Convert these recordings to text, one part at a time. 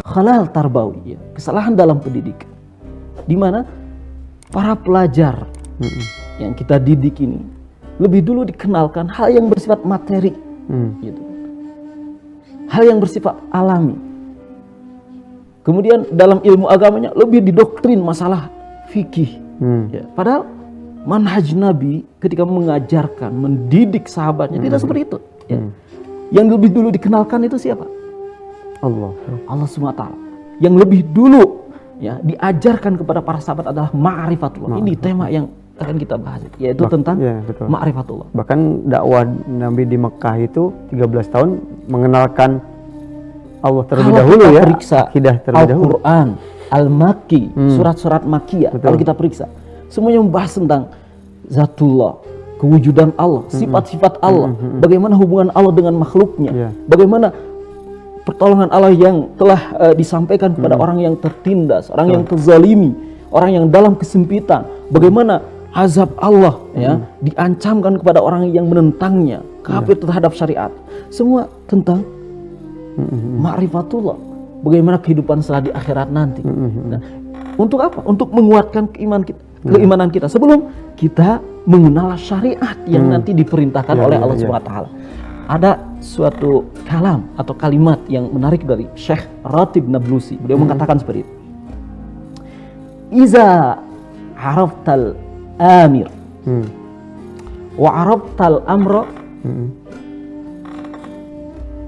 Khalal tarbawi, ya, kesalahan dalam pendidikan, di mana para pelajar yang kita didik ini lebih dulu dikenalkan hal yang bersifat materi, gitu. Hal yang bersifat alami. Kemudian dalam ilmu agamanya lebih didoktrin masalah fikih. Ya, padahal manhaj Nabi ketika mengajarkan, mendidik sahabatnya tidak seperti itu. Ya. Yang lebih dulu dikenalkan itu siapa? Allah SWT. Yang lebih dulu, ya, diajarkan kepada para sahabat adalah ma'rifatullah. Ini tema yang akan kita bahas, yaitu tentang ma'rifatullah. Bahkan dakwah Nabi di Mekah itu 13 tahun mengenalkan Allah terlebih dahulu, ya. Akidah terlebih dahulu. Al-Quran, Al-Makki, surat-surat Makkiyah. Kalau kita periksa, semuanya membahas tentang zatullah, kewujudan Allah, sifat-sifat Allah, bagaimana hubungan Allah dengan makhluknya, bagaimana pertolongan Allah yang telah disampaikan kepada orang yang tertindas, orang yang terzalimi, orang yang dalam kesempitan, bagaimana azab Allah, ya, diancamkan kepada orang yang menentangnya, kafir terhadap syariat. Semua tentang ma'rifatullah, bagaimana kehidupan setelah di akhirat nanti. Nah, untuk apa? Untuk menguatkan keimanan kita sebelum kita mengenal syariat yang nanti diperintahkan oleh Allah SWT. Ada suatu kalam atau kalimat yang menarik dari Syekh Ratib Nablusi. Beliau mengatakan seperti itu. Iza araftal amir wa araftal amra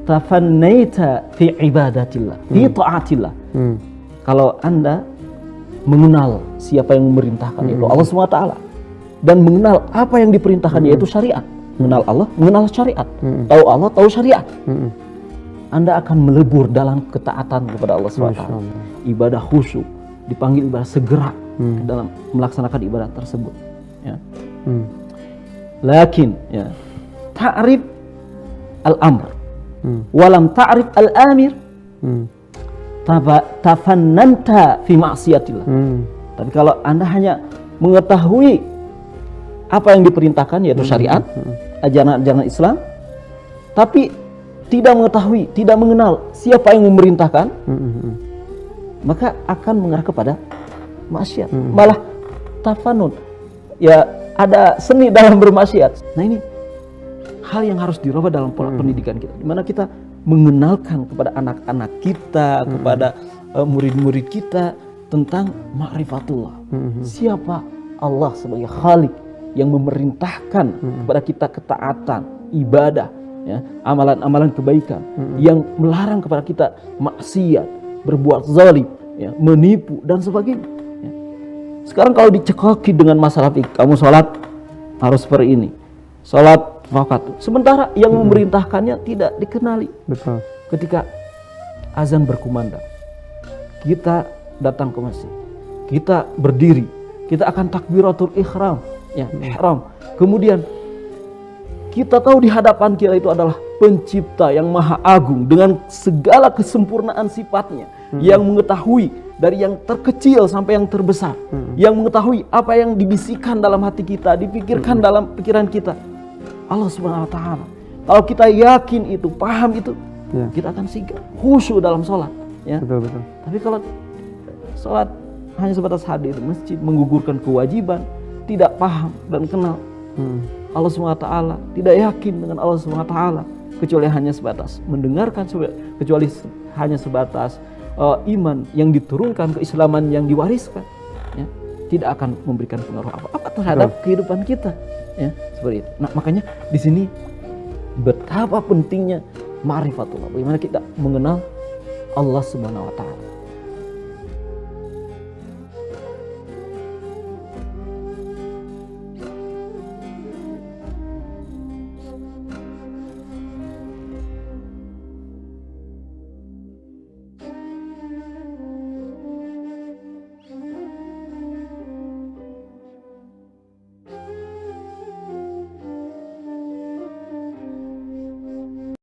tafannaita fi ibadatillah, fi ta'atillah. Kalau Anda mengenal siapa yang memerintahkan, yaitu Allah SWT, dan mengenal apa yang diperintahkan, yaitu syariat. Mengenal Allah, mengenal syariat. Tahu Allah, tahu syariat. Anda akan melebur dalam ketaatan kepada Allah SWT. Ibadah khusyuk, dipanggil ibadah segera dalam melaksanakan ibadah tersebut. Ya. Lakin, ya, ta'rif al-amr, walam ta'rif al-amir, tafannanta fi ma'siyatillah. Tapi kalau Anda hanya mengetahui apa yang diperintahkan, yaitu syariat, ajaran-ajaran Islam, tapi tidak mengetahui, tidak mengenal siapa yang memerintahkan, maka akan mengarah kepada maksiat, malah tafanun, ya, ada seni dalam bermaksiat. Nah, ini hal yang harus dirubah dalam pola pendidikan kita, dimana kita mengenalkan kepada anak-anak kita, kepada murid-murid kita tentang ma'rifatullah, siapa Allah sebagai Khalik yang memerintahkan kepada kita ketaatan, ibadah, ya, amalan-amalan kebaikan, yang melarang kepada kita maksiat, berbuat zalim, ya, menipu dan sebagainya. Ya. Sekarang kalau dicekoki dengan masalah fikih, kamu sholat harus seperti ini, sholat waktu. Sementara yang memerintahkannya tidak dikenali. Betul. Ketika azan berkumandang, kita datang ke masjid, kita berdiri, kita akan takbiratul ihram. Ya, ihram. Kemudian kita tahu di hadapan kita itu adalah pencipta yang maha agung dengan segala kesempurnaan sifatnya, yang mengetahui dari yang terkecil sampai yang terbesar, yang mengetahui apa yang dibisikkan dalam hati kita, dipikirkan dalam pikiran kita. Allah Subhanahu wa taala. Kalau kita yakin itu, paham itu, kita akan sigap, khusyuk dalam sholat, ya. Betul. Tapi kalau sholat hanya sebatas hadir masjid, menggugurkan kewajiban, tidak paham dan kenal Allah SWT, tidak yakin dengan Allah SWT, kecuali hanya sebatas mendengarkan, kecuali hanya sebatas iman yang diturunkan, keislaman yang diwariskan, ya, tidak akan memberikan pengaruh apa-apa terhadap kehidupan kita, ya, seperti itu. Nah, makanya di sini betapa pentingnya ma'rifatullah, bagaimana kita mengenal Allah Subhanahu wa taala.